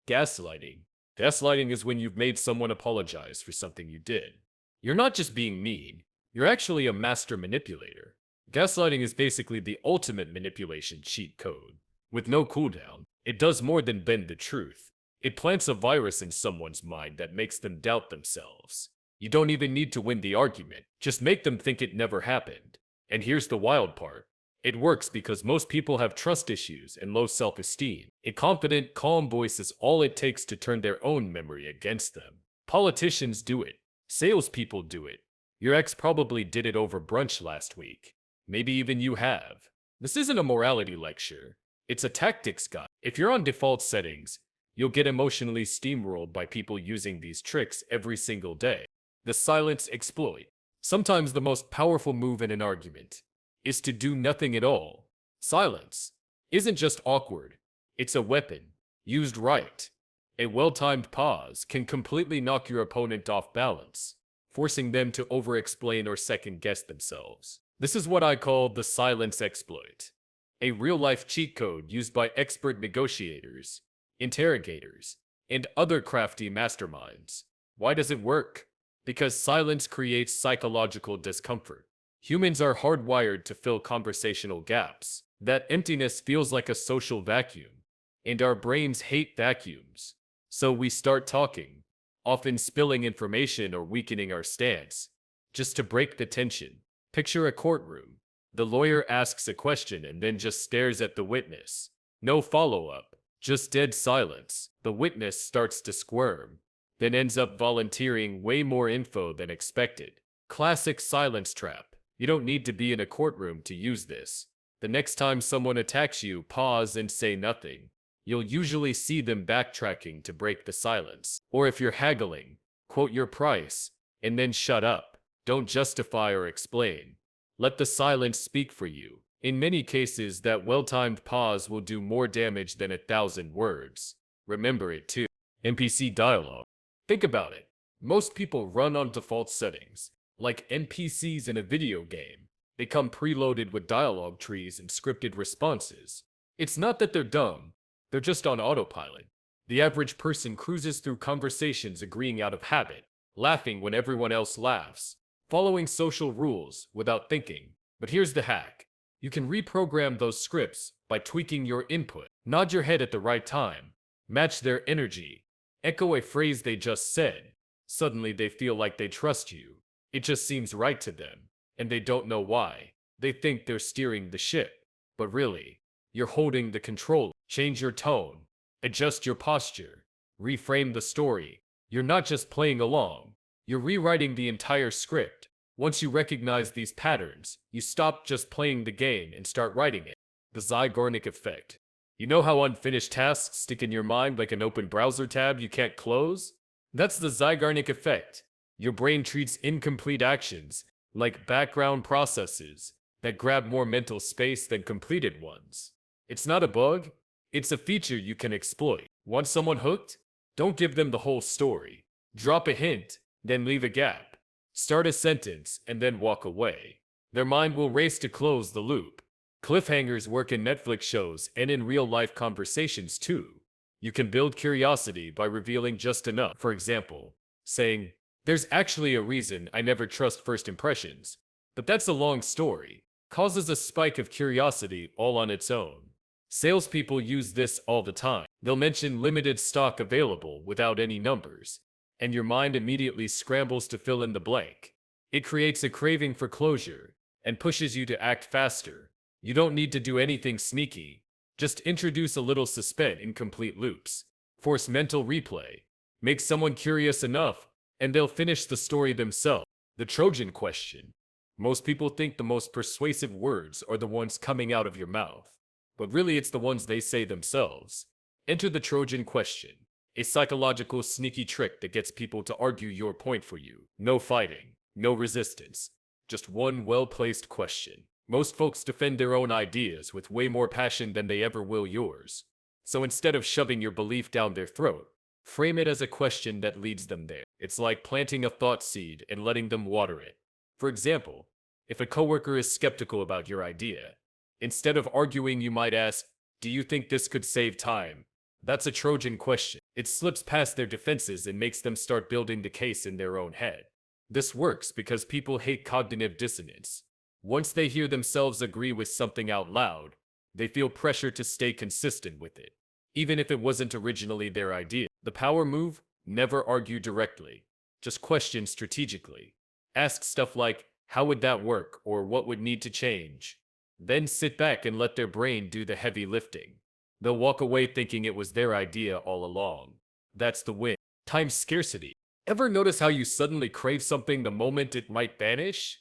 Gaslighting. Gaslighting is when you've made someone apologize for something you did. You're not just being mean, you're actually a master manipulator. Gaslighting is basically the ultimate manipulation cheat code. With no cooldown, it does more than bend the truth. It plants a virus in someone's mind that makes them doubt themselves. You don't even need to win the argument, just make them think it never happened. And here's the wild part. It works because most people have trust issues and low self-esteem. A confident, calm voice is all it takes to turn their own memory against them. Politicians do it. Salespeople do it. Your ex probably did it over brunch last week. Maybe even you have. This isn't a morality lecture. It's a tactics guide. If you're on default settings, you'll get emotionally steamrolled by people using these tricks every single day. The silence exploit. Sometimes the most powerful move in an argument is to do nothing at all. Silence isn't just awkward, it's a weapon, used right. A well-timed pause can completely knock your opponent off balance, forcing them to over-explain or second-guess themselves. This is what I call the silence exploit, a real-life cheat code used by expert negotiators, interrogators, and other crafty masterminds. Why does it work? Because silence creates psychological discomfort. Humans are hardwired to fill conversational gaps. That emptiness feels like a social vacuum, and our brains hate vacuums. So we start talking, often spilling information or weakening our stance, just to break the tension. Picture a courtroom. The lawyer asks a question and then just stares at the witness. No follow-up, just dead silence. The witness starts to squirm, then ends up volunteering way more info than expected. Classic silence trap. You don't need to be in a courtroom to use this. The next time someone attacks you, pause and say nothing. You'll usually see them backtracking to break the silence. Or if you're haggling, quote your price, and then shut up. Don't justify or explain. Let the silence speak for you. In many cases, that well-timed pause will do more damage than 1,000 words. Remember it too. NPC Dialogue. Think about it. Most people run on default settings, like NPCs in a video game. They come preloaded with dialogue trees and scripted responses. It's not that they're dumb, they're just on autopilot. The average person cruises through conversations agreeing out of habit, laughing when everyone else laughs, following social rules without thinking. But here's the hack. You can reprogram those scripts by tweaking your input. Nod your head at the right time, match their energy, echo a phrase they just said. Suddenly they feel like they trust you. It just seems right to them, and they don't know why. They think they're steering the ship, but really, you're holding the control. Change your tone, adjust your posture, reframe the story. You're not just playing along, you're rewriting the entire script. Once you recognize these patterns, you stop just playing the game and start writing it. The Ziegarnik Effect. You know how unfinished tasks stick in your mind like an open browser tab you can't close? That's the Ziegarnik Effect. Your brain treats incomplete actions like background processes that grab more mental space than completed ones. It's not a bug, it's a feature you can exploit. Want someone hooked? Don't give them the whole story. Drop a hint, then leave a gap. Start a sentence and then walk away. Their mind will race to close the loop. Cliffhangers work in Netflix shows and in real-life conversations too. You can build curiosity by revealing just enough. For example, saying, "There's actually a reason I never trust first impressions, but that's a long story," causes a spike of curiosity all on its own. Salespeople use this all the time. They'll mention limited stock available without any numbers, and your mind immediately scrambles to fill in the blank. It creates a craving for closure and pushes you to act faster. You don't need to do anything sneaky. Just introduce a little suspense in complete loops. Force mental replay. Make someone curious enough, and they'll finish the story themselves. The Trojan question. Most people think the most persuasive words are the ones coming out of your mouth, but really it's the ones they say themselves. Enter the Trojan question, a psychological sneaky trick that gets people to argue your point for you. No fighting, no resistance, just one well-placed question. Most folks defend their own ideas with way more passion than they ever will yours. So instead of shoving your belief down their throat, frame it as a question that leads them there. It's like planting a thought seed and letting them water it. For example, if a coworker is skeptical about your idea, instead of arguing, you might ask, "Do you think this could save time?" That's a Trojan question. It slips past their defenses and makes them start building the case in their own head. This works because people hate cognitive dissonance. Once they hear themselves agree with something out loud, they feel pressure to stay consistent with it, even if it wasn't originally their idea. The power move: never argue directly. Just question strategically. Ask stuff like, how would that work, or what would need to change? Then sit back and let their brain do the heavy lifting. They'll walk away thinking it was their idea all along. That's the win. Time scarcity. Ever notice how you suddenly crave something the moment it might vanish?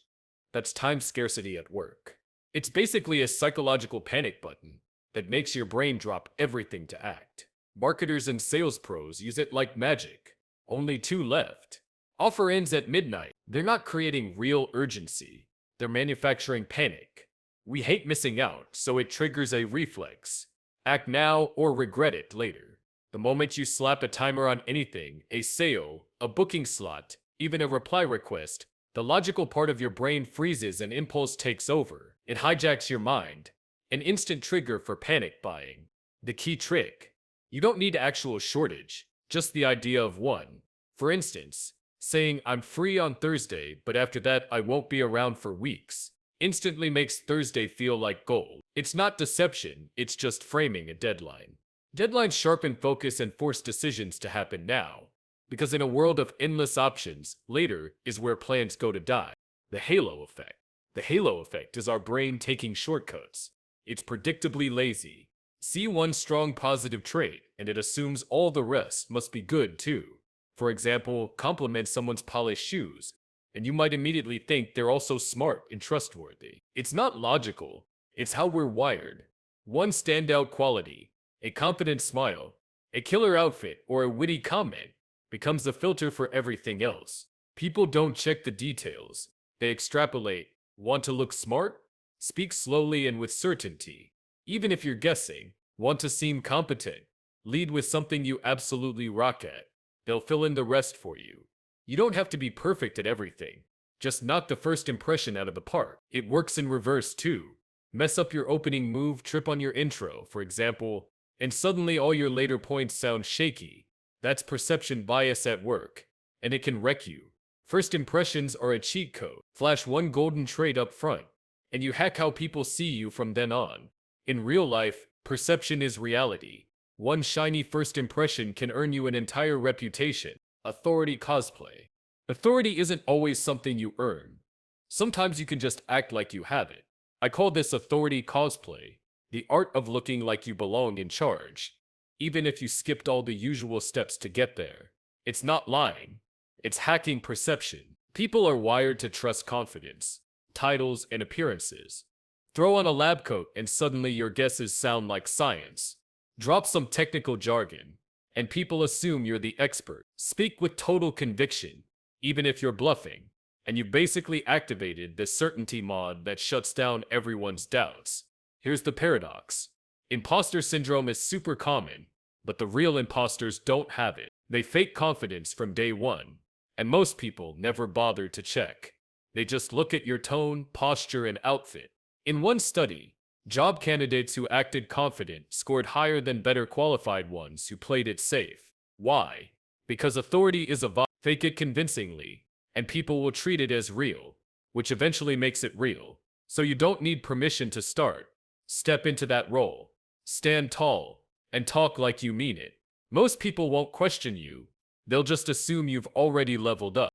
That's time scarcity at work. It's basically a psychological panic button that makes your brain drop everything to act. Marketers and sales pros use it like magic. Only 2 left. Offer ends at midnight. They're not creating real urgency. They're manufacturing panic. We hate missing out, so it triggers a reflex. Act now or regret it later. The moment you slap a timer on anything, a sale, a booking slot, even a reply request, the logical part of your brain freezes and impulse takes over. It hijacks your mind. An instant trigger for panic buying. The key trick: you don't need actual shortage, just the idea of one. For instance, saying I'm free on Thursday, but after that I won't be around for weeks, instantly makes Thursday feel like gold. It's not deception, it's just framing a deadline. Deadlines sharpen focus and force decisions to happen now, because in a world of endless options, later is where plans go to die. The halo effect. The halo effect is our brain taking shortcuts. It's predictably lazy. See one strong positive trait, and it assumes all the rest must be good too. For example, compliment someone's polished shoes, and you might immediately think they're also smart and trustworthy. It's not logical. It's how we're wired. One standout quality, a confident smile, a killer outfit, or a witty comment, becomes the filter for everything else. People don't check the details. They extrapolate. Want to look smart? Speak slowly and with certainty. Even if you're guessing. Want to seem competent? Lead with something you absolutely rock at. They'll fill in the rest for you. You don't have to be perfect at everything. Just knock the first impression out of the park. It works in reverse too. Mess up your opening move, trip on your intro, for example, and suddenly all your later points sound shaky. That's perception bias at work, and it can wreck you. First impressions are a cheat code. Flash one golden trait up front, and you hack how people see you from then on. In real life, perception is reality. One shiny first impression can earn you an entire reputation. Authority cosplay. Authority isn't always something you earn. Sometimes you can just act like you have it. I call this authority cosplay, the art of looking like you belong in charge, even if you skipped all the usual steps to get there. It's not lying. It's hacking perception. People are wired to trust confidence, titles, and appearances. Throw on a lab coat and suddenly your guesses sound like science. Drop some technical jargon, and people assume you're the expert. Speak with total conviction, even if you're bluffing, and you basically activated the certainty mod that shuts down everyone's doubts. Here's the paradox. Imposter syndrome is super common, but the real imposters don't have it. They fake confidence from day one, and most people never bother to check. They just look at your tone, posture, and outfit. In one study, job candidates who acted confident scored higher than better qualified ones who played it safe. Why? Because authority is a vibe. Fake it convincingly, and people will treat it as real, which eventually makes it real. So you don't need permission to start. Step into that role. Stand tall, and talk like you mean it. Most people won't question you. They'll just assume you've already leveled up.